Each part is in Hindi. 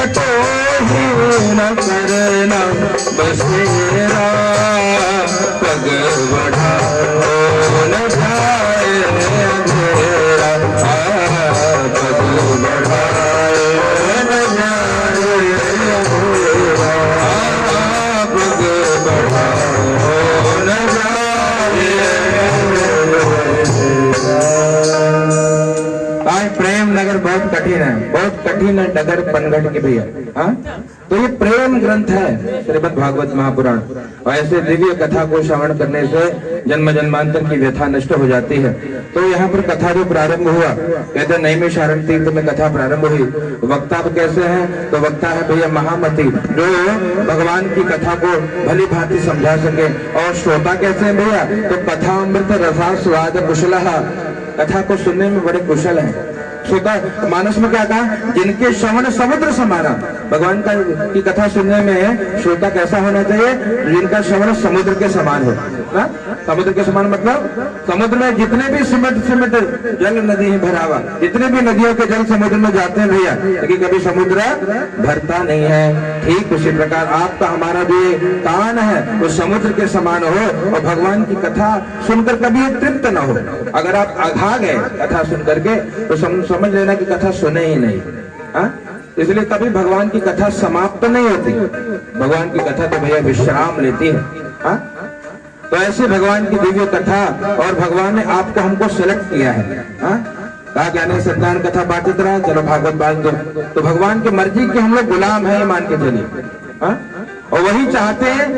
तो ही न करना बसेरा, पग बढ़ाओ न जाए अंधेरा, पग बढ़ाओ न जाए अंधेरा, पग बढ़ाओ न जाए अंधेरा। प्रेम नगर बहुत कठिन है, बहुत कठिन है डगर पनघट के भैया। हाँ, तो ये प्रेम ग्रंथ है श्रीमद् भागवत महापुराण, और ऐसे दिव्य कथा को श्रवण करने से जन्म जन्मांतर की व्यथा नष्ट हो जाती है। तो यहाँ पर कथा जो प्रारंभ हुआ, कहते नैमिषारण्य तीर्थ में कथा प्रारंभ हुई। वक्ता कैसे है? तो वक्ता है भैया महामती, जो भगवान की कथा को भली भांति समझा सके। और श्रोता कैसे है भैया? तो कथा अमृत रसा स्वाद कुशल, कथा को सुनने में बड़े कुशल है। श्रोता मानस में क्या कहा? जिनके श्रवण समुद्र समाना, भगवान का की कथा सुनने में श्रोता कैसा होना चाहिए? जिनका श्रवण समुद्र के समान हो। ना? समुद्र के समान मतलब समुद्र में जितने भी सिमट सिमट जल नदी है भरावा, जितने भी नदियों के जल समुद्र में जाते हैं भैया, लेकिन कभी समुद्र भरता नहीं है। ठीक उसी प्रकार आपका हमारा जो कान है वो समुद्र के समान हो, और भगवान की कथा सुनकर कभी तृप्त न हो। अगर आप अघा गए कथा सुन करके तो समझ लेना कि कथा सुने ही नहीं। इसलिए कभी भगवान की कथा समाप्त नहीं होती, भगवान की कथा तो भैया विश्राम लेती है। तो ऐसे भगवान की दिव्य कथा, और भगवान ने आपको हमको सिलेक्ट किया है। कहा क्या नहीं? सत्यान कथा बांटते रहा, चलो भागवत बांट दो। तो भगवान की मर्जी के हम लोग गुलाम है, मान के चलिए। और वही चाहते हैं,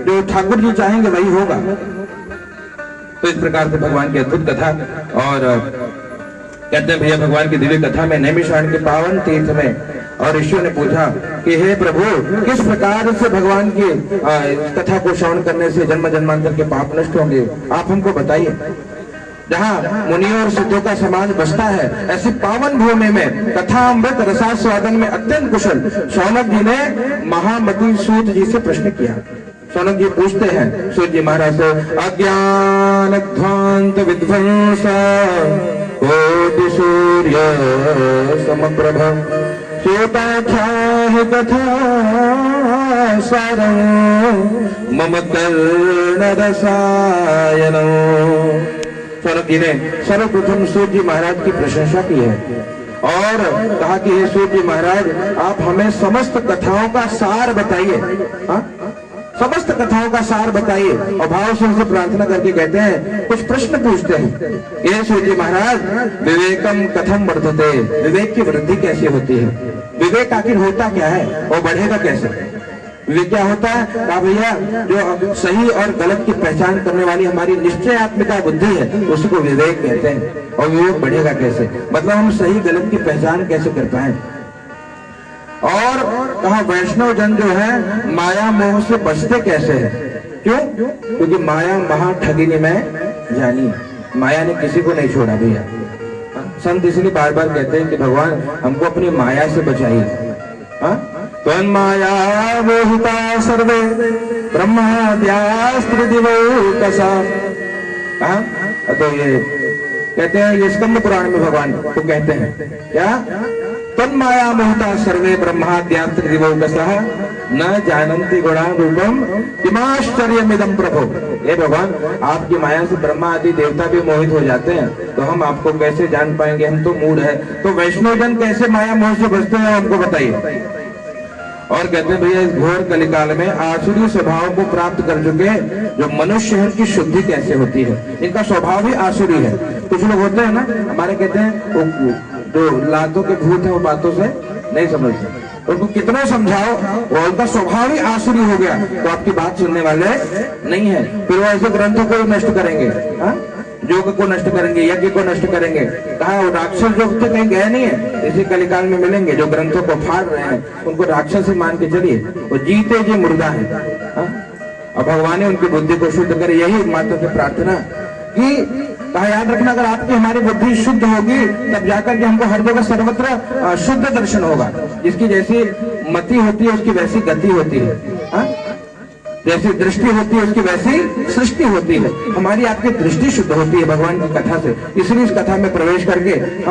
जो ठाकुर जी चाहेंगे वही होगा। तो इस प्रकार से भगवान की अद्भुत कथा। और कहते हैं भैया भगवान की दिव्य कथा में नैमिषारण्य के पावन तीर्थ में, और ऋषियों ने पूछा कि हे प्रभु, किस प्रकार से भगवान की कथा को श्रवण करने से जन्म जन्मांतर के पाप नष्ट होंगे, आप हमको बताइए। जहाँ मुनियों और सिद्धों का समाज बसता है, ऐसी पावन भूमि में कथा अमृत रसास्वादन में अत्यंत कुशल शौनक जी ने महामती सूत जी से प्रश्न किया। शौनक जी पूछते हैं सूत जी महाराज से, अज्ञान ध्वांत विध्वंस कोटि सूर्य समप्रभ, श्रोताख्याहि कथा सारं मम कर्ण रसायन। शौनक जी ने सर्वप्रथम सूत जी महाराज की प्रशंसा की है और कहा कि हे सूत जी महाराज, आप हमें समस्त कथाओं का सार बताइए। समस्त कथाओं का सार बताइए। और भाव से उनसे प्रार्थना करके कहते हैं, कुछ प्रश्न पूछते हैं। ये सूत जी महाराज, विवेकम कथम वर्धते, विवेक की वृद्धि कैसे होती है? विवेक आखिर होता क्या है और बढ़ेगा कैसे? विवेक क्या होता है? कहा भैया, जो सही और गलत की पहचान करने वाली हमारी निश्चयात्मिका बुद्धि है, उसी को विवेक कहते हैं। और विवेक बढ़ेगा कैसे? मतलब हम सही गलत की पहचान कैसे कर पाए। और कहा वैष्णव जन जो है माया मोह से बचते कैसे है? क्यों? क्योंकि माया महा ठगिनी में जानी, माया ने किसी को नहीं छोड़ा भैया। संत इसलिए बार बार कहते हैं कि भगवान हमको अपनी माया से बचाइए। त्वन्माया मोहिता सर्वे ब्रह्माद्यास्त्रिदिवौकसा। तो ये कहते हैं, ये स्कंद पुराण में भगवान को कहते हैं क्या? तन्माया मोहिता सर्वे ब्रह्माद्यास्त्रिदिवौकसः न जानन्ति गुणान् रूपम किमाश्चर्यमिदं प्रभो। हे भगवान, आपकी माया से ब्रह्मा आदि देवता भी मोहित हो जाते हैं, तो हम आपको कैसे जान पाएंगे? हम तो मूढ़ है। तो वैष्णव जन कैसे माया मोह से बचते हैं, हमको बताइए। और कहते हैं भैया, इस घोर कलिकाल में आसुरी स्वभाव को प्राप्त कर चुके जो मनुष्य है, उनकी शुद्धि कैसे होती है? इनका स्वभाव ही आसुरी है। कुछ लोग होते हैं ना, हमारे कहते हैं वो जो लातों के भूत है, वो बातों से नहीं समझते, उनको कितना समझाओ वो उनका स्वभाव ही आसुरी हो गया, तो आपकी बात सुनने वाले नहीं है। फिर वो ऐसे ग्रंथों को नष्ट करेंगे, योग को नष्ट करेंगे, यज्ञ को नष्ट करेंगे। कहा वो राक्षस लोग तो कहीं गए नहीं है, इसी कलिकाल में मिलेंगे जो ग्रंथों को फाड़ रहे हैं, उनको राक्षस ही मान के चलिए, वो जीते जी मुर्दा है। और भगवान ने उनकी बुद्धि को शुद्ध करे, यही माता से प्रार्थना कि कहा याद रखना, अगर आपकी हमारी बुद्धि शुद्ध होगी तब जाकर के हमको हर जगह सर्वत्र शुद्ध दर्शन होगा। जिसकी जैसी मति होती है उसकी वैसी गति होती है, जैसी दृष्टि होती है उसकी वैसी सृष्टि होती है। हमारी आपकी दृष्टि शुद्ध होती है भगवान की कथा से, इसलिए इस कथा में प्रवेश करके